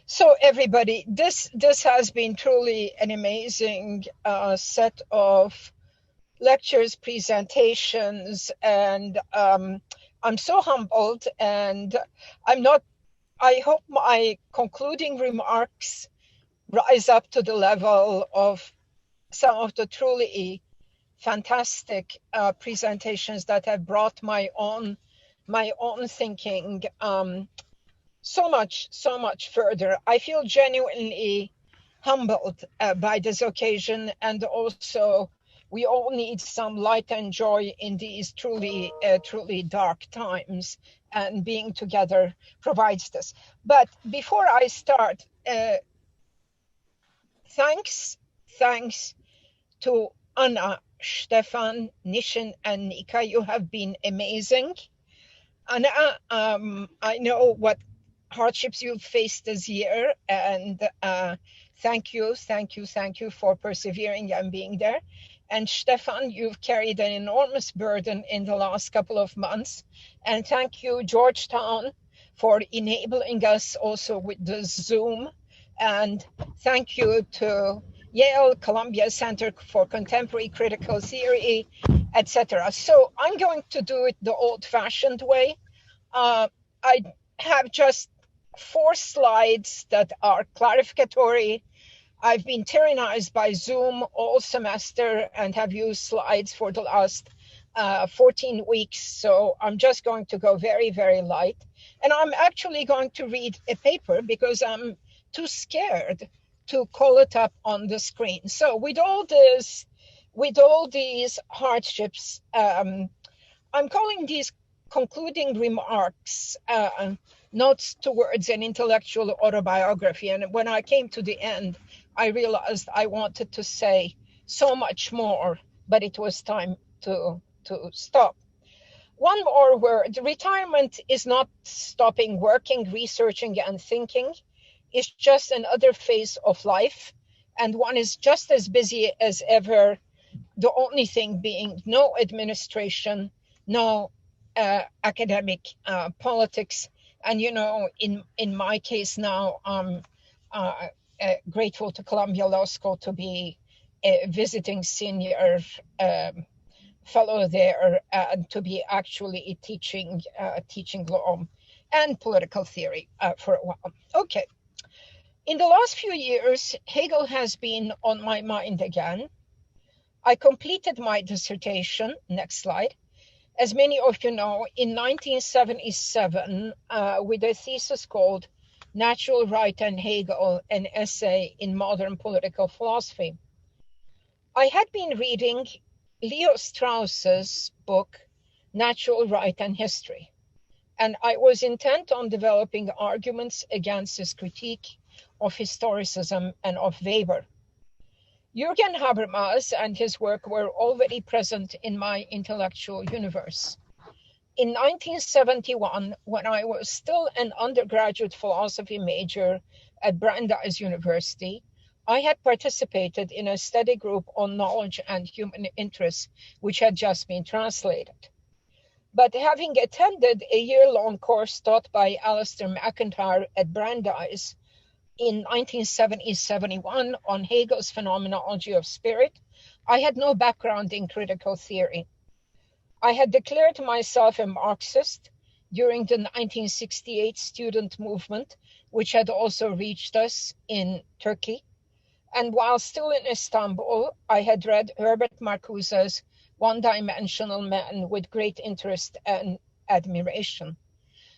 So everybody, this has been truly an amazing set of lectures, presentations, and I'm so humbled, and I hope my concluding remarks rise up to the level of some of the truly fantastic presentations that have brought my own thinking so much further. I feel genuinely humbled by this occasion, and also we all need some light and joy in these truly dark times, and being together provides this. But before I start, thanks to Anna, Stefan, Nishin, and Nika. You have been amazing. Anna, I know what hardships you've faced this year, and thank you for persevering and being there. And Stefan, you've carried an enormous burden in the last couple of months. And thank you, Georgetown, for enabling us also with the Zoom. And thank you to Yale, Columbia Center for Contemporary Critical Theory, etc. So I'm going to do it the old-fashioned way. I have just 4 slides that are clarificatory. I've been tyrannized by Zoom all semester and have used slides for the last 14 weeks. So I'm just going to go very, very light. And I'm actually going to read a paper because I'm too scared to call it up on the screen. So with all these hardships, I'm calling these concluding remarks, notes towards an intellectual autobiography. And when I came to the end, I realized I wanted to say so much more, but it was time to stop. One more word: retirement is not stopping working, researching, and thinking. It's just another phase of life, and one is just as busy as ever. The only thing being no administration, no academic politics. And in my case now, I'm grateful to Columbia Law School to be a visiting senior fellow there, and to be actually teaching law and political theory for a while. Okay. In the last few years, Hegel has been on my mind again. I completed my dissertation, next slide, as many of you know, in 1977 with a thesis called Natural Right and Hegel, an essay in modern political philosophy. I had been reading Leo Strauss's book, Natural Right and History, and I was intent on developing arguments against his critique of historicism and of Weber. Jürgen Habermas and his work were already present in my intellectual universe. In 1971, when I was still an undergraduate philosophy major at Brandeis University, I had participated in a study group on knowledge and human interests, which had just been translated. But having attended a year-long course taught by Alistair McIntyre at Brandeis in 1970-71 on Hegel's phenomenology of spirit, I had no background in critical theory. I had declared myself a Marxist during the 1968 student movement, which had also reached us in Turkey. And while still in Istanbul, I had read Herbert Marcuse's One-Dimensional Man with great interest and admiration.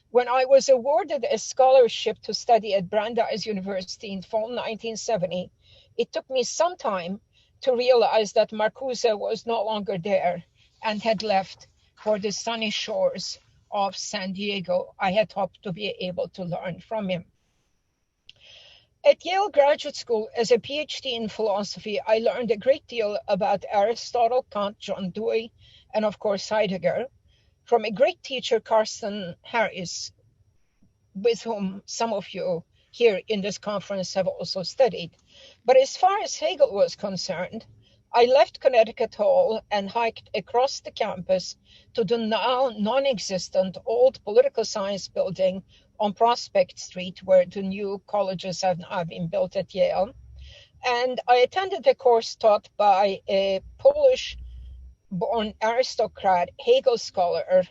When I was awarded a scholarship to study at Brandeis University in fall 1970, it took me some time to realize that Marcuse was no longer there and had left for the sunny shores of San Diego. I had hoped to be able to learn from him. At Yale Graduate School, as a PhD in philosophy, I learned a great deal about Aristotle, Kant, John Dewey, and of course Heidegger, from a great teacher, Carsten Harris, with whom some of you here in this conference have also studied. But as far as Hegel was concerned, I left Connecticut Hall and hiked across the campus to the now non-existent old political science building on Prospect Street, where the new colleges have now been built at Yale. And I attended a course taught by a Polish-born aristocrat, Hegel scholar,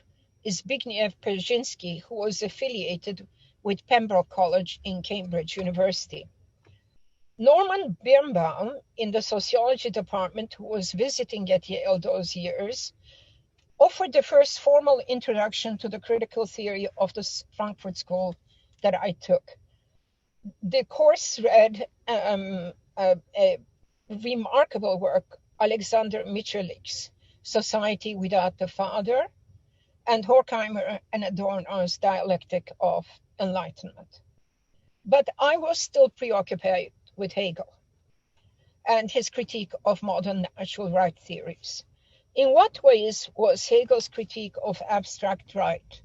Zbigniew Perzyński, who was affiliated with Pembroke College in Cambridge University. Norman Birnbaum, in the sociology department, who was visiting at Yale those years, offered the first formal introduction to the critical theory of the Frankfurt School that I took. The course read a remarkable work, Alexander Mitscherlich's Society Without the Father, and Horkheimer and Adorno's Dialectic of Enlightenment. But I was still preoccupied with Hegel and his critique of modern natural right theories. In what ways was Hegel's critique of abstract right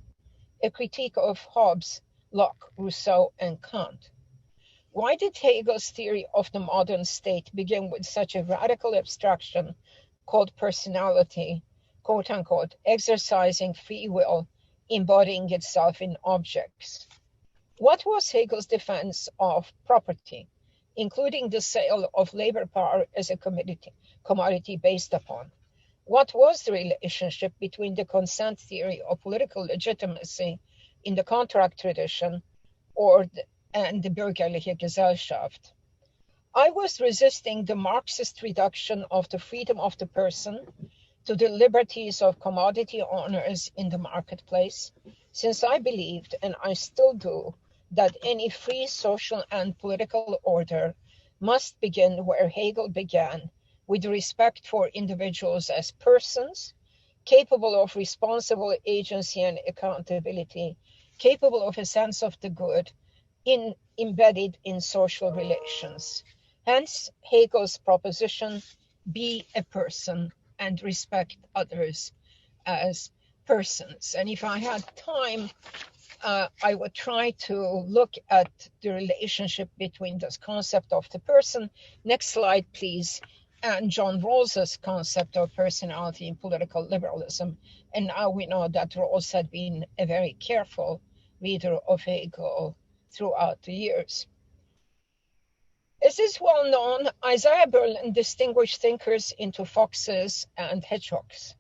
a critique of Hobbes, Locke, Rousseau, and Kant? Why did Hegel's theory of the modern state begin with such a radical abstraction called personality, quote unquote, exercising free will, embodying itself in objects? What was Hegel's defense of property, including the sale of labor power as a commodity based upon? What was the relationship between the consent theory of political legitimacy in the contract tradition and the bürgerliche Gesellschaft? I was resisting the Marxist reduction of the freedom of the person to the liberties of commodity owners in the marketplace, since I believed, and I still do, that any free social and political order must begin where Hegel began, with respect for individuals as persons, capable of responsible agency and accountability, capable of a sense of the good, embedded in social relations. Hence, Hegel's proposition, be a person and respect others as persons. And if I had time, I would try to look at the relationship between this concept of the person. Next slide, please. And John Rawls's concept of personality in political liberalism. And now we know that Rawls had been a very careful reader of Hegel throughout the years. As is well known, Isaiah Berlin distinguished thinkers into foxes and hedgehogs.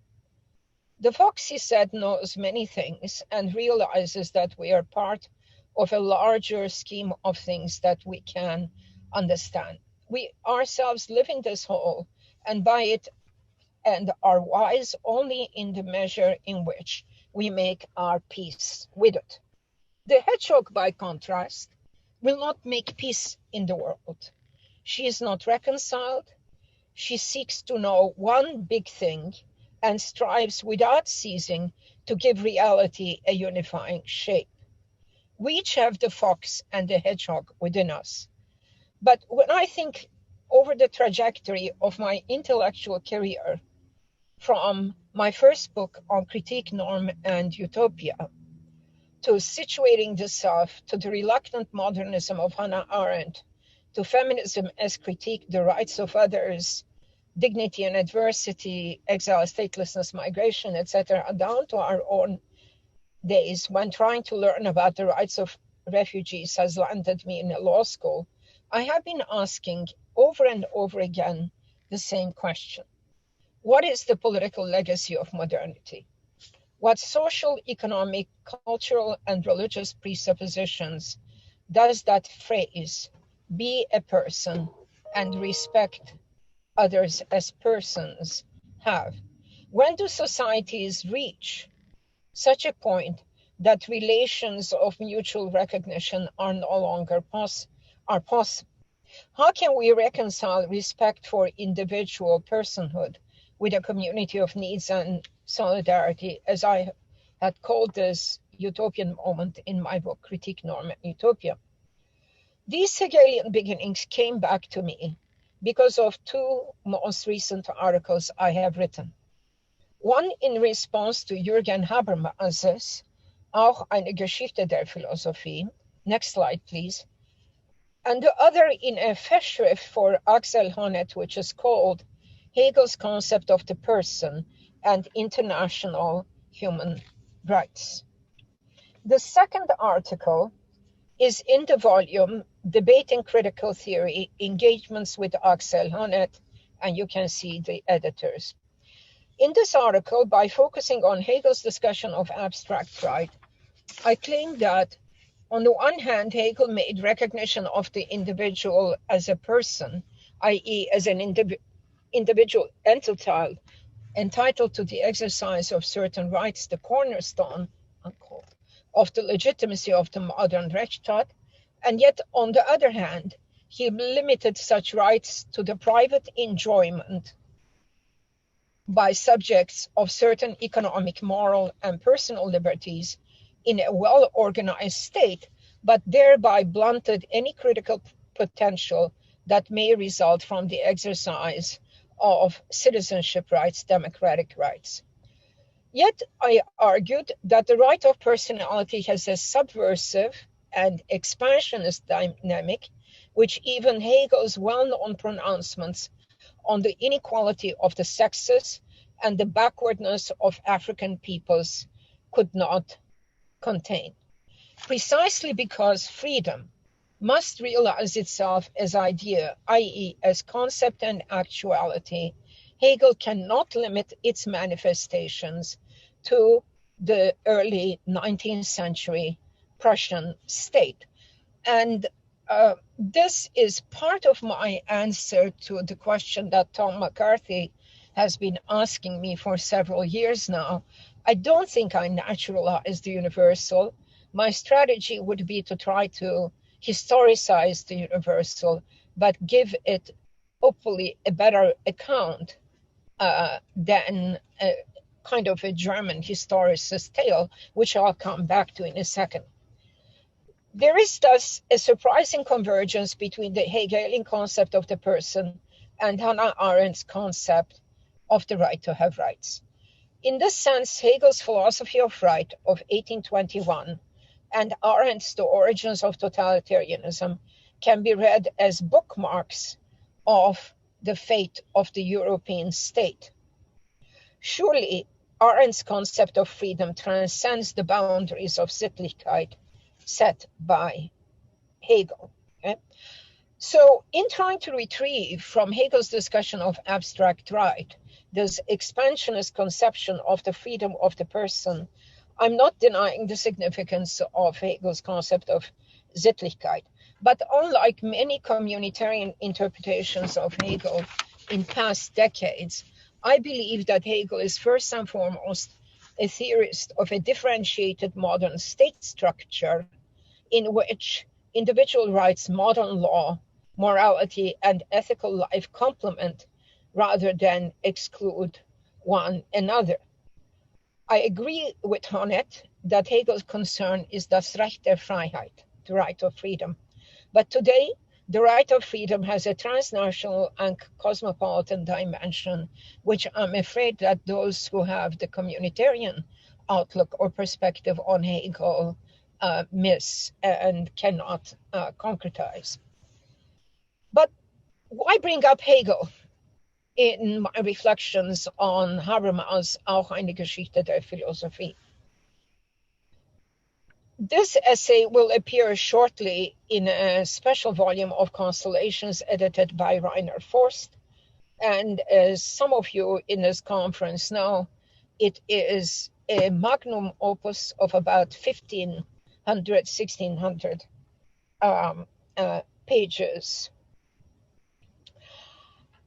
The fox, he said, knows many things and realizes that we are part of a larger scheme of things that we can understand. We ourselves live in this whole and by it and are wise only in the measure in which we make our peace with it. The hedgehog, by contrast, will not make peace in the world. She is not reconciled. She seeks to know one big thing and strives without ceasing to give reality a unifying shape. We each have the fox and the hedgehog within us. But when I think over the trajectory of my intellectual career, from my first book on critique, norm, and utopia, to situating the self, to the reluctant modernism of Hannah Arendt, to feminism as critique, the rights of others, dignity and adversity, exile, statelessness, migration, etc., down to our own days when trying to learn about the rights of refugees has landed me in a law school, I have been asking over and over again the same question. What is the political legacy of modernity? What social, economic, cultural, and religious presuppositions does that phrase, be a person and respect others as persons, have? When do societies reach such a point that relations of mutual recognition are no longer possible? How can we reconcile respect for individual personhood with a community of needs and solidarity, as I had called this utopian moment in my book, Critique, Norm, and Utopia? These Hegelian beginnings came back to me because of two most recent articles I have written. One in response to Jürgen Habermas's Auch eine Geschichte der Philosophie. Next slide, please. And the other in a Festschrift for Axel Honneth, which is called Hegel's Concept of the Person and International Human Rights. The second article is in the volume Debating Critical Theory, Engagements with Axel Honneth, and you can see the editors. In this article, by focusing on Hegel's discussion of abstract right, I claim that on the one hand, Hegel made recognition of the individual as a person, i.e. as an individual entitled to the exercise of certain rights, the cornerstone, unquote, of the legitimacy of the modern Rechtsstaat, and yet, on the other hand, he limited such rights to the private enjoyment by subjects of certain economic, moral, and personal liberties in a well-organized state, but thereby blunted any critical potential that may result from the exercise of citizenship rights, democratic rights. Yet I argued that the right of personality has a subversive and expansionist dynamic, which even Hegel's well-known pronouncements on the inequality of the sexes and the backwardness of African peoples could not contain. Precisely because freedom must realize itself as idea, i.e. as concept and actuality, Hegel cannot limit its manifestations to the early 19th century Prussian state. And this is part of my answer to the question that Tom McCarthy has been asking me for several years now. I don't think I naturalize the universal. My strategy would be to try to historicize the universal, but give it hopefully a better account than kind of a German historicist tale, which I'll come back to in a second. There is thus a surprising convergence between the Hegelian concept of the person and Hannah Arendt's concept of the right to have rights. In this sense, Hegel's philosophy of right of 1821 and Arendt's The Origins of Totalitarianism can be read as bookmarks of the fate of the European state. Surely, Arendt's concept of freedom transcends the boundaries of Sittlichkeit set by Hegel. Okay? So, in trying to retrieve from Hegel's discussion of abstract right, this expansionist conception of the freedom of the person, I'm not denying the significance of Hegel's concept of Sittlichkeit. But unlike many communitarian interpretations of Hegel in past decades, I believe that Hegel is first and foremost a theorist of a differentiated modern state structure in which individual rights, modern law, morality, and ethical life complement rather than exclude one another. I agree with Honneth that Hegel's concern is das Recht der Freiheit, the right of freedom. But today, the right of freedom has a transnational and cosmopolitan dimension, which I'm afraid that those who have the communitarian outlook or perspective on Hegel miss and cannot concretize. But why bring up Hegel in my reflections on Habermas' Auch eine Geschichte der Philosophie? This essay will appear shortly in a special volume of Constellations edited by Rainer Forst. And as some of you in this conference know, it is a magnum opus of about 1,600 pages.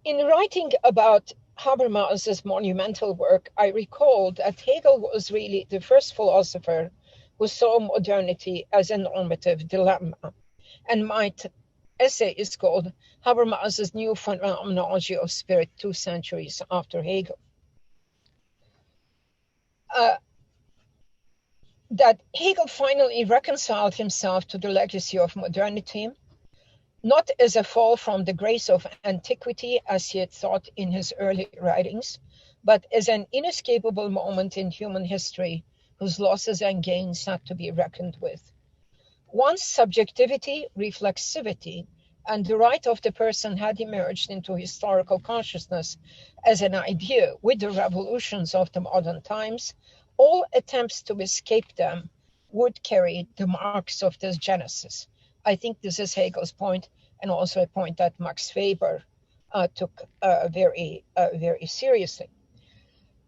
In writing about Habermas's monumental work, I recalled that Hegel was really the first philosopher who saw modernity as a normative dilemma. And my essay is called Habermas's New Phenomenology of Spirit 2 centuries after Hegel. That Hegel finally reconciled himself to the legacy of modernity, not as a fall from the grace of antiquity as he had thought in his early writings, but as an inescapable moment in human history whose losses and gains had to be reckoned with. Once subjectivity, reflexivity, and the right of the person had emerged into historical consciousness as an idea with the revolutions of the modern times, all attempts to escape them would carry the marks of this genesis. I think this is Hegel's point, and also a point that Max Weber took very seriously.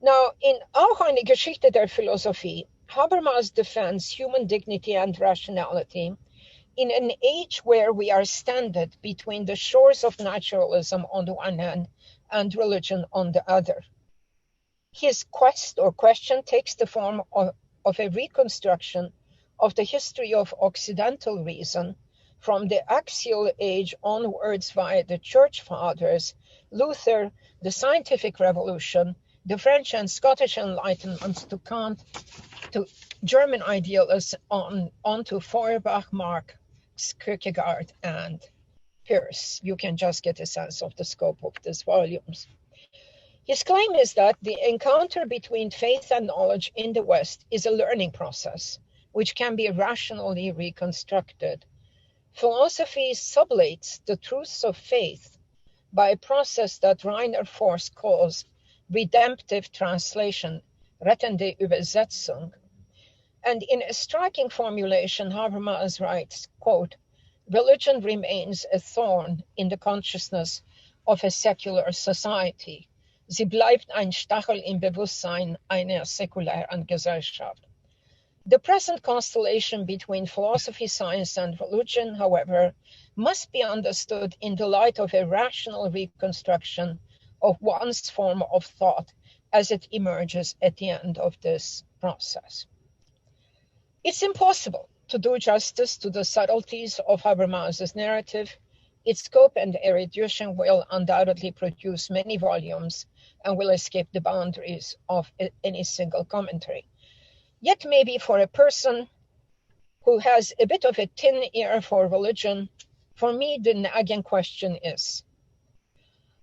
Now, in Auch eine Geschichte der Philosophie, Habermas defends human dignity and rationality in an age where we are stranded between the shores of naturalism on the one hand and religion on the other. His quest or question takes the form of a reconstruction of the history of Occidental reason from the axial age onwards via the Church Fathers, Luther, the Scientific Revolution, the French and Scottish Enlightenment to Kant, to German idealists on to Feuerbach, Marx, Kierkegaard, and Peirce. You can just get a sense of the scope of these volumes. His claim is that the encounter between faith and knowledge in the West is a learning process, which can be rationally reconstructed. Philosophy sublates the truths of faith by a process that Rainer Forst calls redemptive translation, rettende Übersetzung. And in a striking formulation, Habermas writes, quote, "Religion remains a thorn in the consciousness of a secular society. Sie bleibt ein Stachel im Bewusstsein einer säkularen Gesellschaft." The present constellation between philosophy, science, and religion, however, must be understood in the light of a rational reconstruction of one's form of thought as it emerges at the end of this process. It's impossible to do justice to the subtleties of Habermas's narrative. Its scope and erudition will undoubtedly produce many volumes and will escape the boundaries of any single commentary. Yet maybe for a person who has a bit of a thin ear for religion, for me the nagging question is,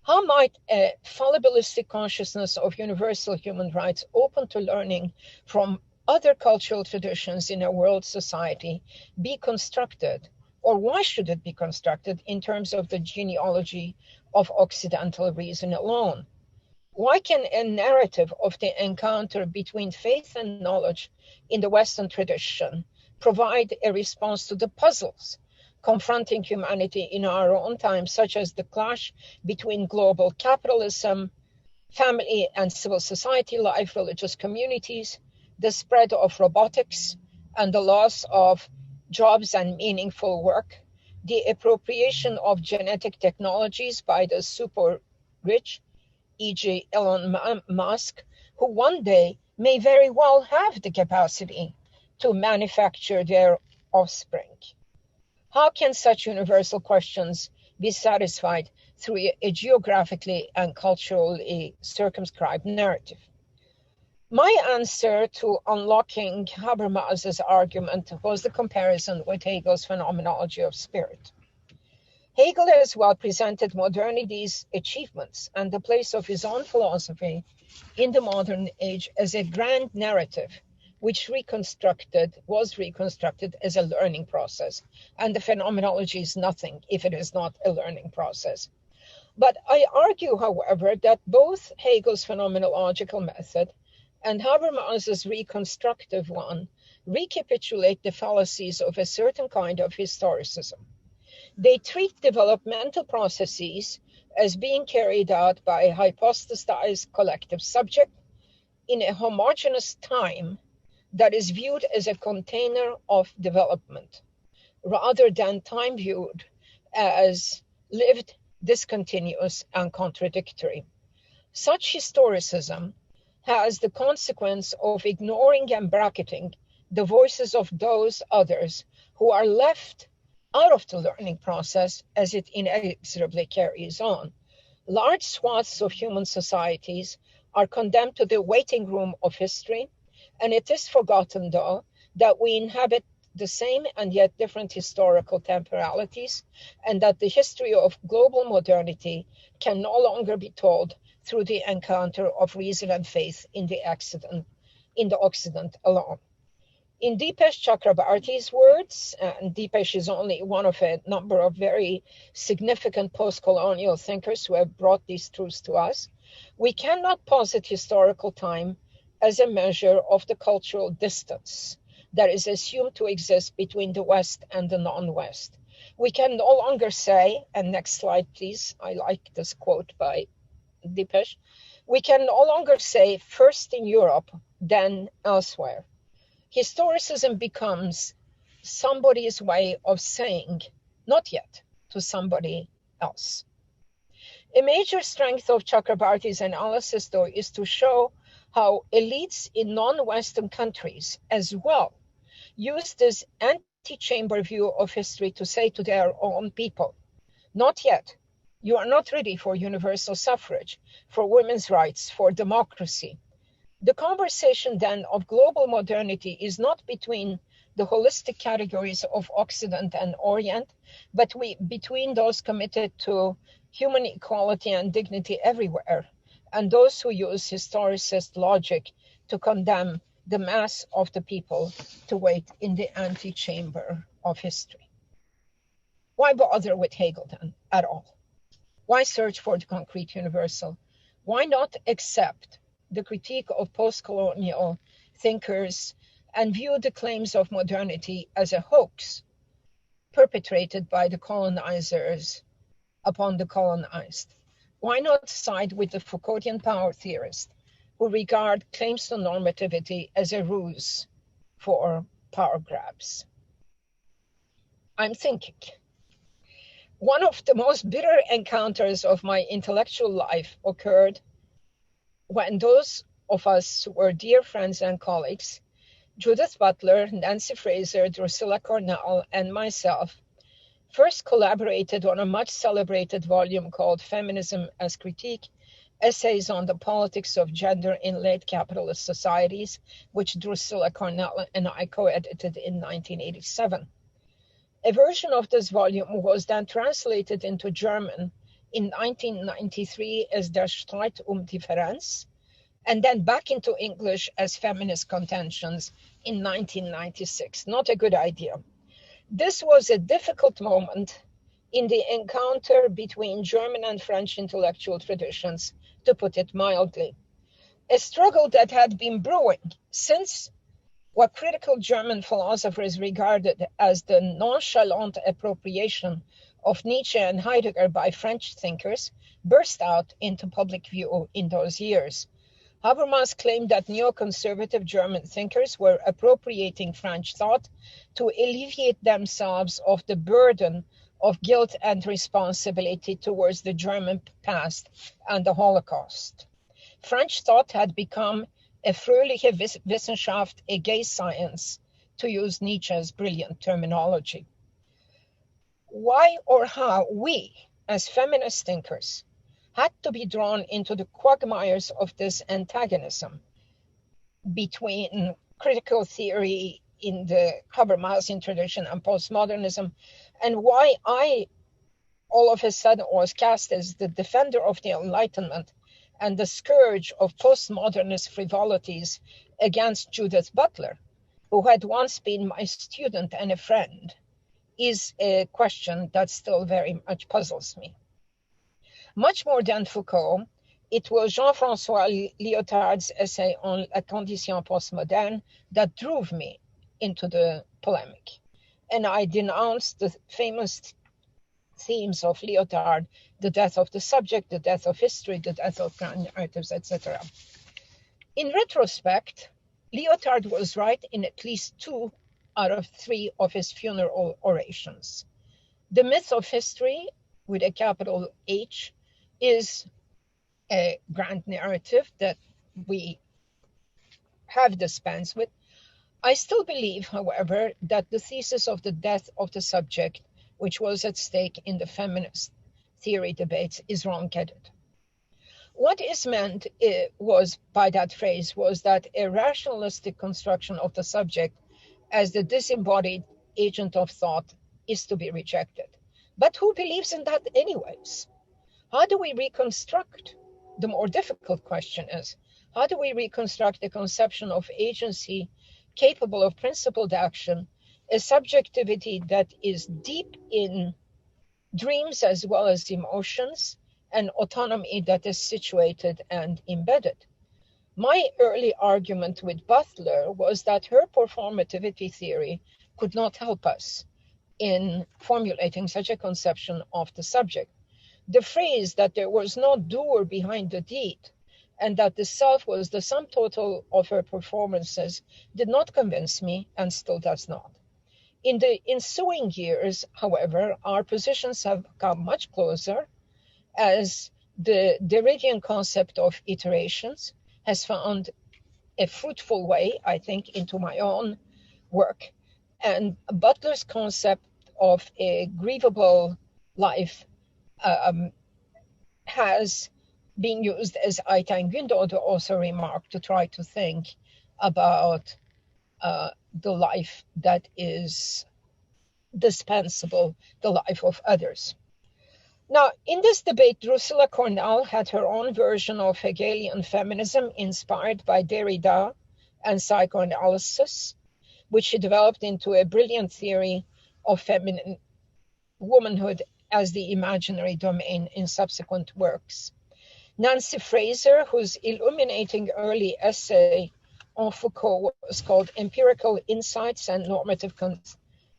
how might a fallibilistic consciousness of universal human rights open to learning from other cultural traditions in a world society be constructed, or why should it be constructed in terms of the genealogy of Occidental reason alone? Why can a narrative of the encounter between faith and knowledge in the Western tradition provide a response to the puzzles confronting humanity in our own time, such as the clash between global capitalism, family and civil society life, religious communities, the spread of robotics and the loss of jobs and meaningful work, the appropriation of genetic technologies by the super rich, e.g. Elon Musk, who one day may very well have the capacity to manufacture their offspring? How can such universal questions be satisfied through a geographically and culturally circumscribed narrative? My answer to unlocking Habermas's argument was the comparison with Hegel's phenomenology of spirit. Hegel as well presented modernity's achievements and the place of his own philosophy in the modern age as a grand narrative, which was reconstructed as a learning process. And the phenomenology is nothing if it is not a learning process. But I argue, however, that both Hegel's phenomenological method and Habermas's reconstructive one recapitulate the fallacies of a certain kind of historicism. They treat developmental processes as being carried out by a hypostasized collective subject in a homogeneous time that is viewed as a container of development, rather than time viewed as lived, discontinuous, and contradictory. Such historicism has the consequence of ignoring and bracketing the voices of those others who are left out of the learning process as it inexorably carries on. Large swaths of human societies are condemned to the waiting room of history, and it is forgotten, though, that we inhabit the same and yet different historical temporalities, and that the history of global modernity can no longer be told through the encounter of reason and faith in the Occident alone. In Dipesh Chakrabarty's words, and Dipesh is only one of a number of very significant post-colonial thinkers who have brought these truths to us, we cannot posit historical time as a measure of the cultural distance, that is assumed to exist between the West and the non-West. We can no longer say, and next slide, please. I like this quote by Dipesh. We can no longer say first in Europe, then elsewhere. Historicism becomes somebody's way of saying, not yet, to somebody else. A major strength of Chakrabarty's analysis, though, is to show how elites in non-Western countries as well use this anti-chamber view of history to say to their own people, not yet. You are not ready for universal suffrage, for women's rights, for democracy. The conversation then of global modernity is not between the holistic categories of Occident and Orient, but between those committed to human equality and dignity everywhere, and those who use historicist logic to condemn the mass of the people to wait in the antechamber of history. Why bother with Hegel then at all? Why search for the concrete universal? Why not accept the critique of post-colonial thinkers and view the claims of modernity as a hoax perpetrated by the colonizers upon the colonized? Why not side with the Foucauldian power theorists who regard claims to normativity as a ruse for power grabs? I'm thinking. One of the most bitter encounters of my intellectual life occurred when those of us who were dear friends and colleagues, Judith Butler, Nancy Fraser, Drusilla Cornell, and myself, first collaborated on a much celebrated volume called Feminism as Critique, Essays on the Politics of Gender in Late Capitalist Societies, which Drusilla Cornell and I co-edited in 1987. A version of this volume was then translated into German in 1993 as Der Streit Differenz, and then back into English as Feminist Contentions in 1996. Not a good idea. This was a difficult moment in the encounter between German and French intellectual traditions, to put it mildly. A struggle that had been brewing since what critical German philosophers regarded as the nonchalant appropriation of Nietzsche and Heidegger by French thinkers burst out into public view in those years. Habermas claimed that neoconservative German thinkers were appropriating French thought to alleviate themselves of the burden of guilt and responsibility towards the German past and the Holocaust. French thought had become a fröhliche Wissenschaft, a gay science, to use Nietzsche's brilliant terminology. Why or how we, as feminist thinkers, had to be drawn into the quagmires of this antagonism between critical theory in the Habermasian tradition and postmodernism, and why I all of a sudden was cast as the defender of the Enlightenment and the scourge of postmodernist frivolities against Judith Butler, who had once been my student and a friend, is a question that still very much puzzles me. Much more than Foucault, it was Jean-François Lyotard's essay on La condition postmoderne that drove me into the polemic. And I denounced the famous themes of Lyotard, the death of the subject, the death of history, the death of grand narratives, etc. In retrospect, Lyotard was right in at least 2 out of 3 of his funeral orations. The myth of history, with a capital H, is a grand narrative that we have dispense with. I still believe, however, that the thesis of the death of the subject, which was at stake in the feminist theory debates, is wrong-headed. What is meant was by that phrase was that a rationalistic construction of the subject as the disembodied agent of thought is to be rejected. But who believes in that anyways? How do we reconstruct? The more difficult question is, how do we reconstruct the conception of agency capable of principled action, a subjectivity that is deep in dreams as well as emotions, and autonomy that is situated and embedded? My early argument with Butler was that her performativity theory could not help us in formulating such a conception of the subject. The phrase that there was no doer behind the deed and that the self was the sum total of her performances did not convince me and still does not. In the ensuing years, however, our positions have come much closer as the Derridian concept of iterations has found a fruitful way, I think, into my own work. And Butler's concept of a grievable life has been used, as Ayten Gündoğdu also remarked, to try to think about the life that is dispensable, the life of others. Now, in this debate, Drusilla Cornell had her own version of Hegelian feminism inspired by Derrida and psychoanalysis, which she developed into a brilliant theory of feminine womanhood as the imaginary domain in subsequent works. Nancy Fraser, whose illuminating early essay on Foucault was called Empirical Insights and Normative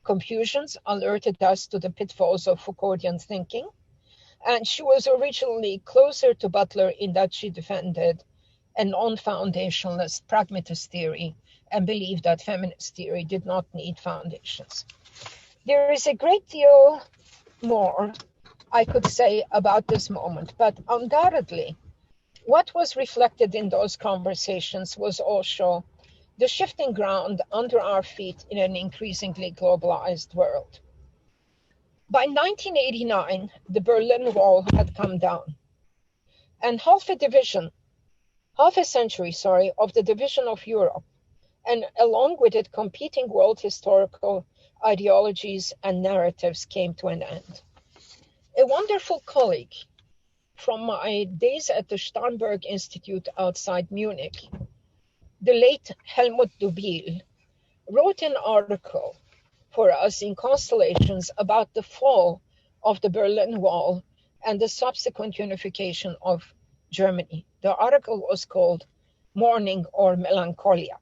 Confusions, alerted us to the pitfalls of Foucauldian thinking. And she was originally closer to Butler in that she defended a non-foundationalist pragmatist theory and believed that feminist theory did not need foundations. There is a great deal more I could say about this moment, but undoubtedly, what was reflected in those conversations was also the shifting ground under our feet in an increasingly globalized world. By 1989, the Berlin Wall had come down, and half a century, of the division of Europe, and along with it, competing world historical ideologies and narratives came to an end. A wonderful colleague from my days at the Starnberg Institute outside Munich, the late Helmut Dubil, wrote an article for us in Constellations about the fall of the Berlin Wall and the subsequent unification of Germany. The article was called Mourning or Melancholia.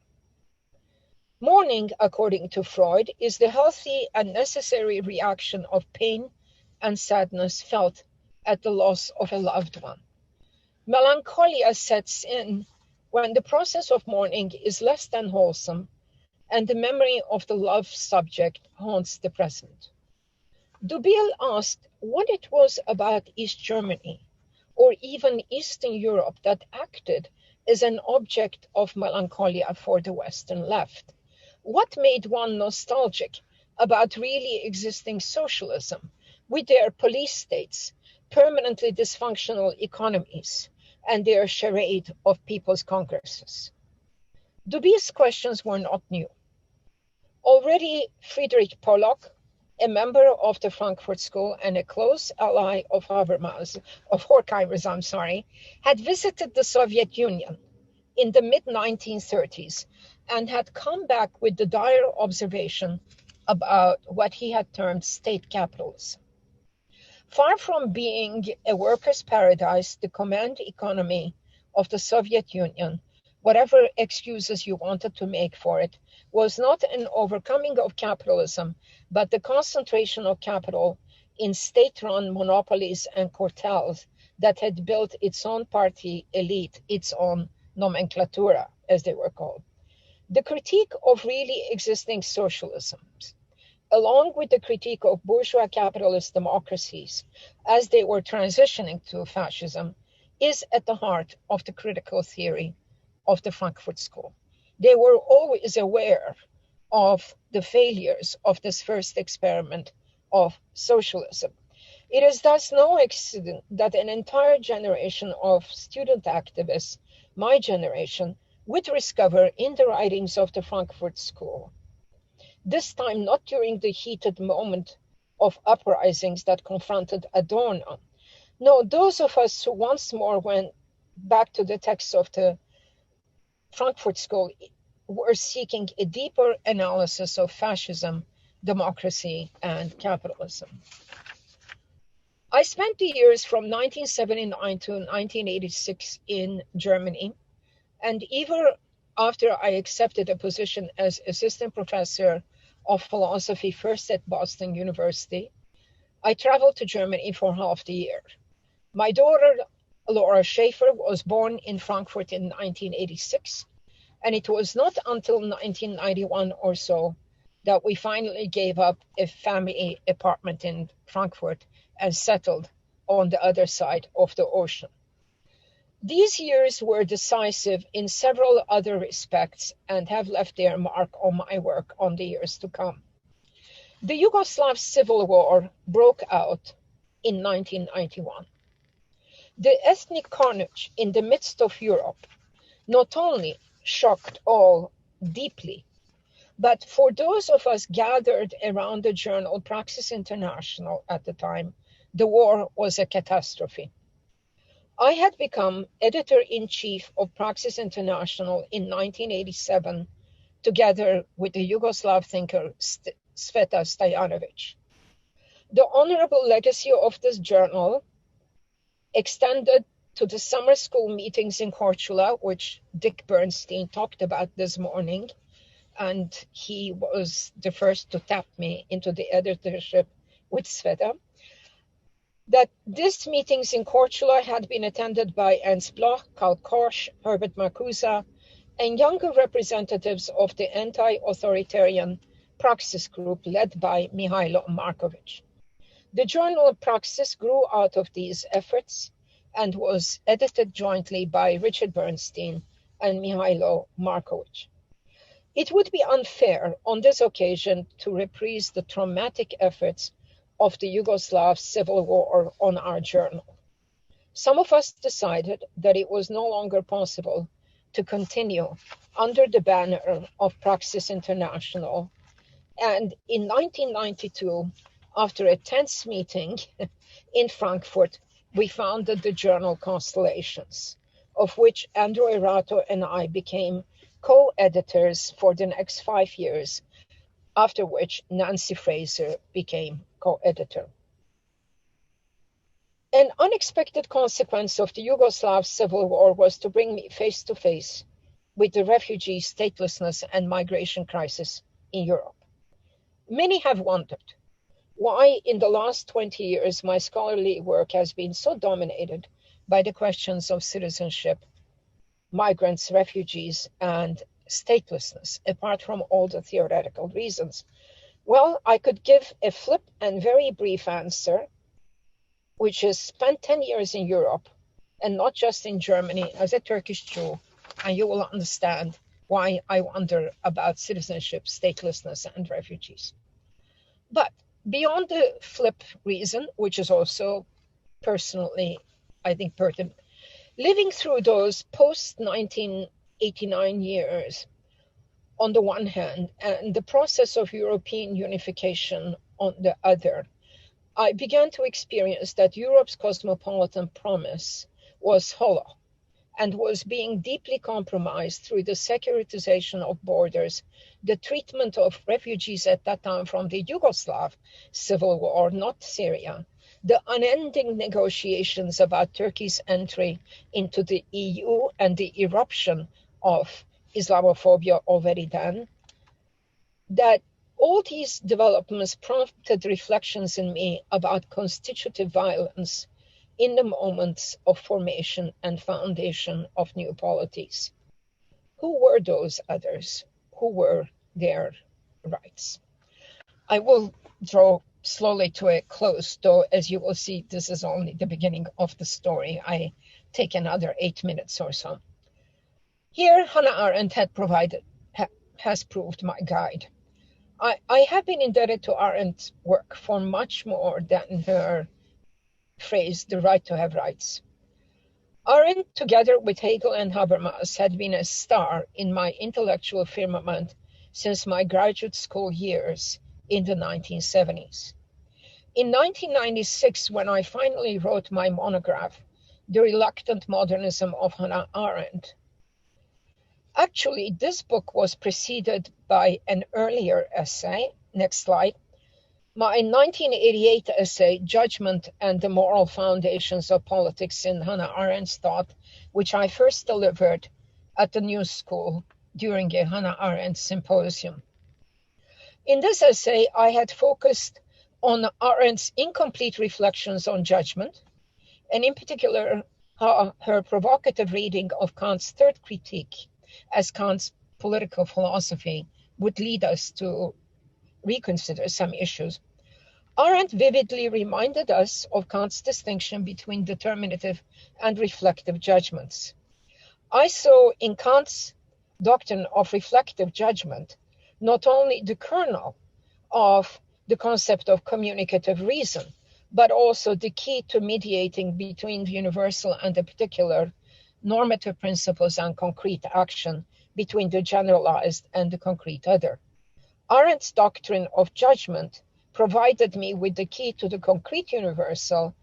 Mourning, according to Freud, is the healthy and necessary reaction of pain and sadness felt at the loss of a loved one. Melancholia sets in when the process of mourning is less than wholesome and the memory of the loved subject haunts the present. Dubil asked what it was about East Germany or even Eastern Europe that acted as an object of melancholia for the Western left. What made one nostalgic about really existing socialism with their police states, permanently dysfunctional economies, and their charade of people's congresses? Dubil's questions were not new. Already Friedrich Pollock, a member of the Frankfurt School and a close ally of Horkheimer's, had visited the Soviet Union in the mid-1930s and had come back with the dire observation about what he had termed state capitalism. Far from being a workers' paradise, the command economy of the Soviet Union, whatever excuses you wanted to make for it, was not an overcoming of capitalism, but the concentration of capital in state-run monopolies and cartels that had built its own party elite, its own nomenclatura, as they were called. The critique of really existing socialisms, along with the critique of bourgeois capitalist democracies as they were transitioning to fascism, is at the heart of the critical theory of the Frankfurt School. They were always aware of the failures of this first experiment of socialism. It is thus no accident that an entire generation of student activists, my generation, would discover in the writings of the Frankfurt School, this time not during the heated moment of uprisings that confronted Adorno. No, those of us who once more went back to the texts of the Frankfurt School were seeking a deeper analysis of fascism, democracy, and capitalism. I spent the years from 1979 to 1986 in Germany, And even after I accepted a position as assistant professor of philosophy first at Boston University, I traveled to Germany for half the year. My daughter, Laura Schaefer, was born in Frankfurt in 1986, and it was not until 1991 or so that we finally gave up a family apartment in Frankfurt and settled on the other side of the ocean. These years were decisive in several other respects and have left their mark on my work on the years to come. The Yugoslav Civil War broke out in 1991. The ethnic carnage in the midst of Europe not only shocked all deeply, but for those of us gathered around the journal Praxis International at the time, the war was a catastrophe. I had become editor-in-chief of Praxis International in 1987, together with the Yugoslav thinker Sveta Stojanovic. The honorable legacy of this journal extended to the summer school meetings in Korčula, which Dick Bernstein talked about this morning, and he was the first to tap me into the editorship with Sveta. That these meetings in Korčula had been attended by Ernst Bloch, Karl Korsch, Herbert Marcuse, and younger representatives of the anti-authoritarian Praxis group led by Mihailo Markovic. The journal Praxis grew out of these efforts and was edited jointly by Richard Bernstein and Mihailo Markovic. It would be unfair on this occasion to reprise the traumatic efforts of the Yugoslav Civil War on our journal. Some of us decided that it was no longer possible to continue under the banner of Praxis International, and in 1992, after a tense meeting in Frankfurt, we founded the journal Constellations, of which Andrew Erato and I became co-editors for the next 5 years, after which Nancy Fraser became co-editor. An unexpected consequence of the Yugoslav Civil War was to bring me face to face with the refugee, statelessness, and migration crisis in Europe. Many have wondered why in the last 20 years my scholarly work has been so dominated by the questions of citizenship, migrants, refugees, and statelessness, apart from all the theoretical reasons. Well, I could give a flip and very brief answer, which is spent 10 years in Europe, and not just in Germany, as a Turkish Jew, and you will understand why I wonder about citizenship, statelessness, and refugees. But beyond the flip reason, which is also personally, I think, pertinent, living through those post-1989 years, on the one hand, and the process of European unification on the other, I began to experience that Europe's cosmopolitan promise was hollow and was being deeply compromised through the securitization of borders, the treatment of refugees at that time from the Yugoslav Civil War, not Syria, the unending negotiations about Turkey's entry into the EU and the eruption of Islamophobia already then, that all these developments prompted reflections in me about constitutive violence in the moments of formation and foundation of new polities. Who were those others? Who were their rights? I will draw slowly to a close, though, as you will see, this is only the beginning of the story. I take another 8 minutes or so. Here, Hannah Arendt has proved my guide. I have been indebted to Arendt's work for much more than her phrase, the right to have rights. Arendt, together with Hegel and Habermas, had been a star in my intellectual firmament since my graduate school years in the 1970s. In 1996, when I finally wrote my monograph, The Reluctant Modernism of Hannah Arendt, actually, this book was preceded by an earlier essay, next slide, my 1988 essay, Judgment and the Moral Foundations of Politics in Hannah Arendt's Thought, which I first delivered at the New School during a Hannah Arendt symposium. In this essay, I had focused on Arendt's incomplete reflections on judgment, and in particular, how her provocative reading of Kant's third critique as Kant's political philosophy would lead us to reconsider some issues. Arendt vividly reminded us of Kant's distinction between determinative and reflective judgments. I saw in Kant's doctrine of reflective judgment not only the kernel of the concept of communicative reason, but also the key to mediating between the universal and the particular, normative principles and concrete action between the generalized and the concrete other. Arendt's doctrine of judgment provided me with the key to the concrete universal.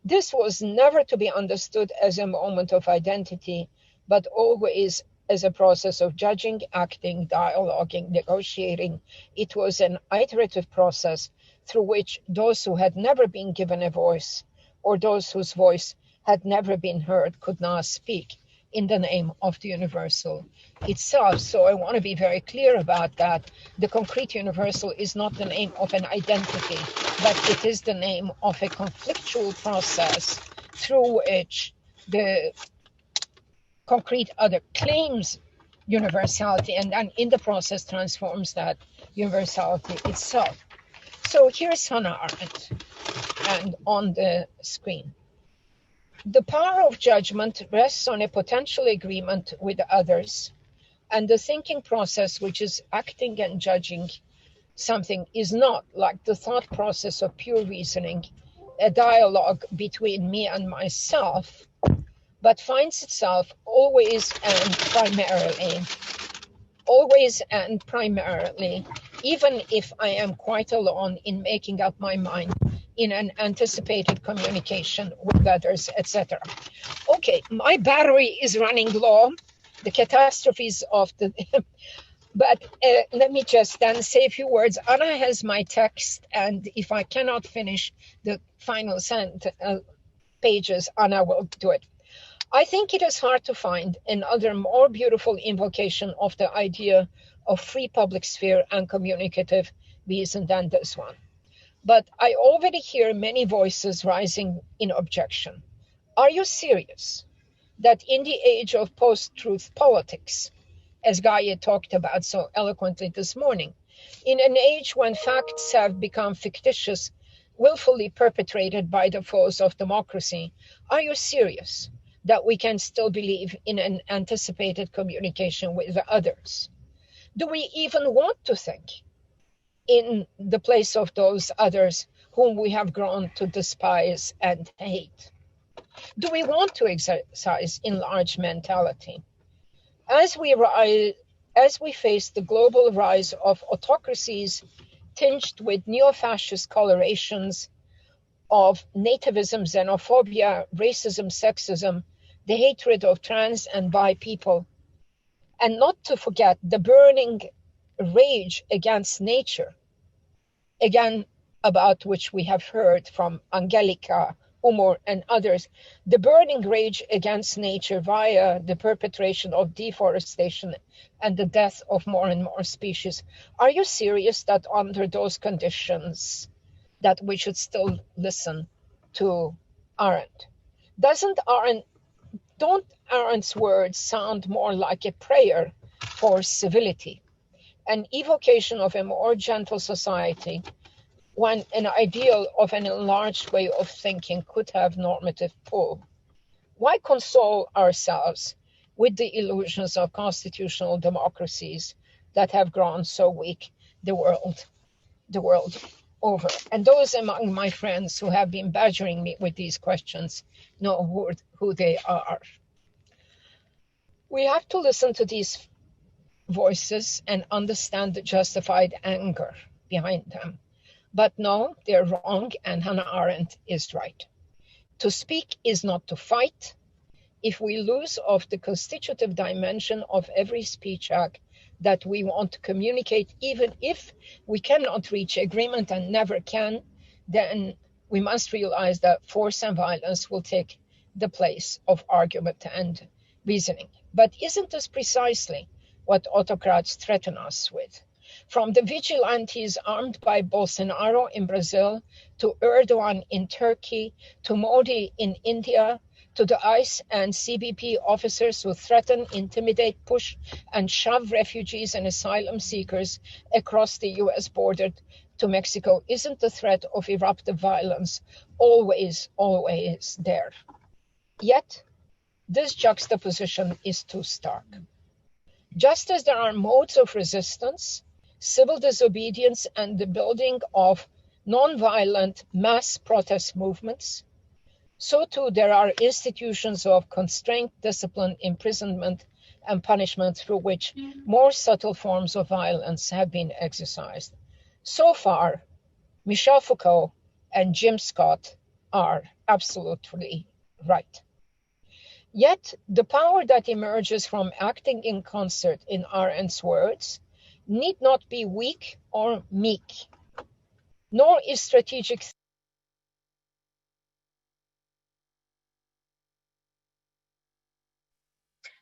This was never to be understood as a moment of identity, but always as a process of judging, acting, dialoguing, negotiating. It was an iterative process through which those who had never been given a voice, or those whose voice had never been heard, could now speak in the name of the universal itself. So I want to be very clear about that. The concrete universal is not the name of an identity, but it is the name of a conflictual process through which the concrete other claims universality and then in the process transforms that universality itself. So here's Hannah Arendt, and on the screen. The power of judgment rests on a potential agreement with others, and the thinking process, which is acting and judging something, is not, like the thought process of pure reasoning, a dialogue between me and myself, but finds itself always and primarily, even if I am quite alone in making up my mind, in an anticipated communication with others, etc. Okay, my battery is running low. The catastrophes of the... But let me just then say a few words. Anna has my text, and if I cannot finish the final pages, Anna will do it. I think it is hard to find another more beautiful invocation of the idea of free public sphere and communicative reason than this one. But I already hear many voices rising in objection. Are you serious that in the age of post-truth politics, as Gaia talked about so eloquently this morning, in an age when facts have become fictitious, willfully perpetrated by the foes of democracy, are you serious that we can still believe in an anticipated communication with others? Do we even want to think in the place of those others whom we have grown to despise and hate? Do we want to exercise enlarged mentality? As we face the global rise of autocracies tinged with neo-fascist colorations of nativism, xenophobia, racism, sexism, the hatred of trans and bi people, and not to forget the burning rage against nature, again, about which we have heard from Angelica, Umur, and others, the burning rage against nature via the perpetration of deforestation and the death of more and more species. Are you serious that under those conditions that we should still listen to Arendt? Don't Arendt's words sound more like a prayer for civility, an evocation of a more gentle society, when an ideal of an enlarged way of thinking could have normative pull? Why console ourselves with the illusions of constitutional democracies that have grown so weak the world over? And those among my friends who have been badgering me with these questions know who they are. We have to listen to these voices and understand the justified anger behind them. But no, they're wrong, and Hannah Arendt is right. To speak is not to fight. If we lose of the constitutive dimension of every speech act that we want to communicate, even if we cannot reach agreement and never can, then we must realize that force and violence will take the place of argument and reasoning. But isn't this precisely what autocrats threaten us with? From the vigilantes armed by Bolsonaro in Brazil, to Erdogan in Turkey, to Modi in India, to the ICE and CBP officers who threaten, intimidate, push, and shove refugees and asylum seekers across the US border to Mexico, isn't the threat of eruptive violence always, always there? Yet, this juxtaposition is too stark. Just as there are modes of resistance, civil disobedience, and the building of nonviolent mass protest movements, so too there are institutions of constraint, discipline, imprisonment, and punishment through which more subtle forms of violence have been exercised. So far, Michel Foucault and Jim Scott are absolutely right. Yet, the power that emerges from acting in concert, in Arendt's words, need not be weak or meek, nor is strategic.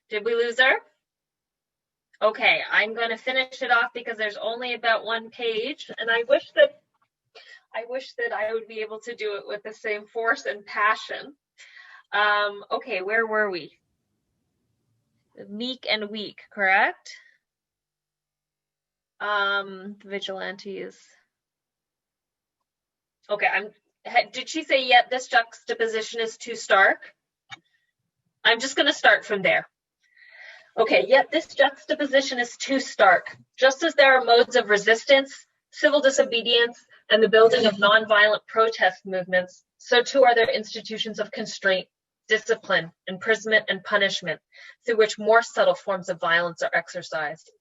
Did we lose her? Okay, I'm going to finish it off because there's only about one page, and I wish that I would be able to do it with the same force and passion. Okay, where were we? Meek and weak, correct? Vigilantes. Okay, did she say yet this juxtaposition is too stark? I'm just going to start from there. Okay, yet this juxtaposition is too stark. Just as there are modes of resistance, civil disobedience, and the building of nonviolent protest movements, so too are there institutions of constraint, discipline, imprisonment, and punishment, through which more subtle forms of violence are exercised.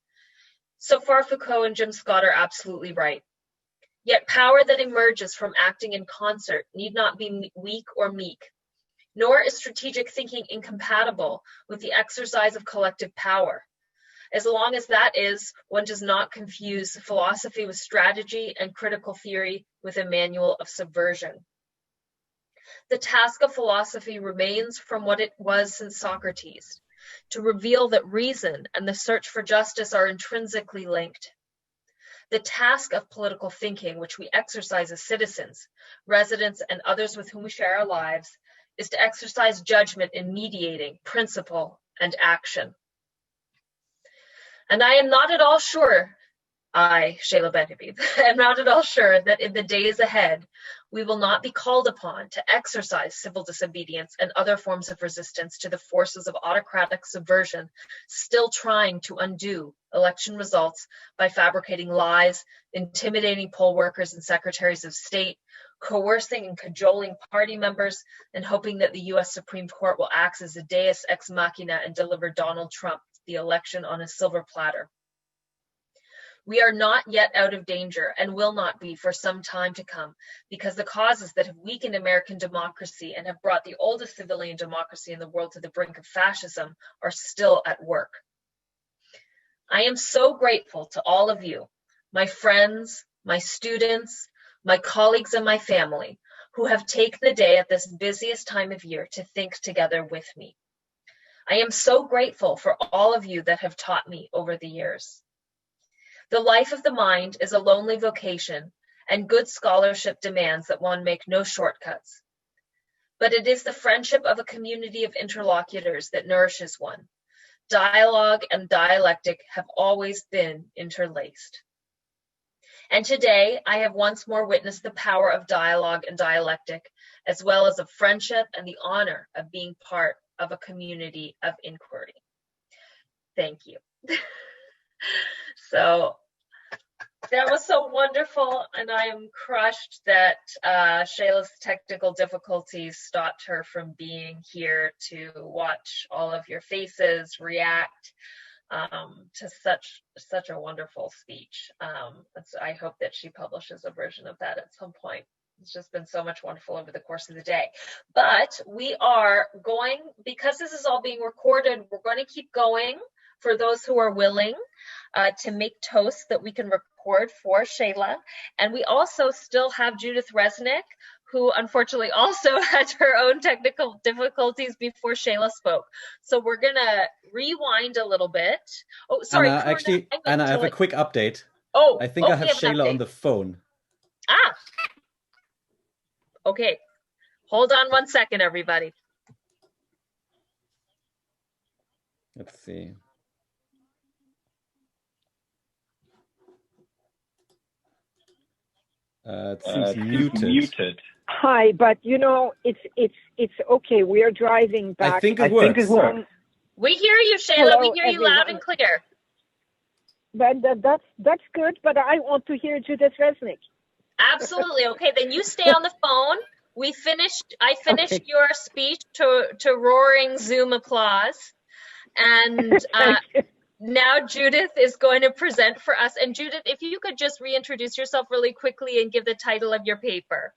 So far, Foucault and Jim Scott are absolutely right. Yet power that emerges from acting in concert need not be weak or meek, nor is strategic thinking incompatible with the exercise of collective power. As long as that is, one does not confuse philosophy with strategy and critical theory with a manual of subversion. The task of philosophy remains from what it was since Socrates, to reveal that reason and the search for justice are intrinsically linked. The task of political thinking, which we exercise as citizens, residents, and others with whom we share our lives, is to exercise judgment in mediating principle and action. And I am not at all sure, Seyla Benhabib, am not at all sure that in the days ahead, we will not be called upon to exercise civil disobedience and other forms of resistance to the forces of autocratic subversion, still trying to undo election results by fabricating lies, intimidating poll workers and secretaries of state, coercing and cajoling party members, and hoping that the US Supreme Court will act as a deus ex machina and deliver Donald Trump the election on a silver platter. We are not yet out of danger and will not be for some time to come, because the causes that have weakened American democracy and have brought the oldest civilian democracy in the world to the brink of fascism are still at work. I am so grateful to all of you, my friends, my students, my colleagues, and my family, who have taken the day at this busiest time of year to think together with me. I am so grateful for all of you that have taught me over the years. The life of the mind is a lonely vocation, and good scholarship demands that one make no shortcuts. But it is the friendship of a community of interlocutors that nourishes one. Dialogue and dialectic have always been interlaced. And today, I have once more witnessed the power of dialogue and dialectic, as well as of friendship and the honor of being part of a community of inquiry. Thank you. So that was so wonderful, and I am crushed that Seyla's technical difficulties stopped her from being here to watch all of your faces react to such a wonderful speech. I hope that she publishes a version of that at some point. It's just been so much wonderful over the course of the day. But we are going, because this is all being recorded, we're going to keep going for those who are willing to make toasts that we can record for Seyla. And we also still have Judith Resnick, who unfortunately also had her own technical difficulties before Seyla spoke. So we're gonna rewind a little bit. Oh, sorry, Anna, Karuna, actually, Anna, I have a quick update. Oh, I think I have we have an Seyla on update. the phone. Ah, okay. Hold on 1 second, everybody. Let's see. It seems muted. Hi, but you know, it's okay. We are driving back. I think it works. We hear you, Seyla. Hello, We hear you loud and clear. But that's good. But I want to hear Judith Resnick. Absolutely. Okay, then you stay on the phone. I finished your speech to roaring Zoom applause. And now Judith is going to present for us. And Judith, if you could just reintroduce yourself really quickly and give the title of your paper.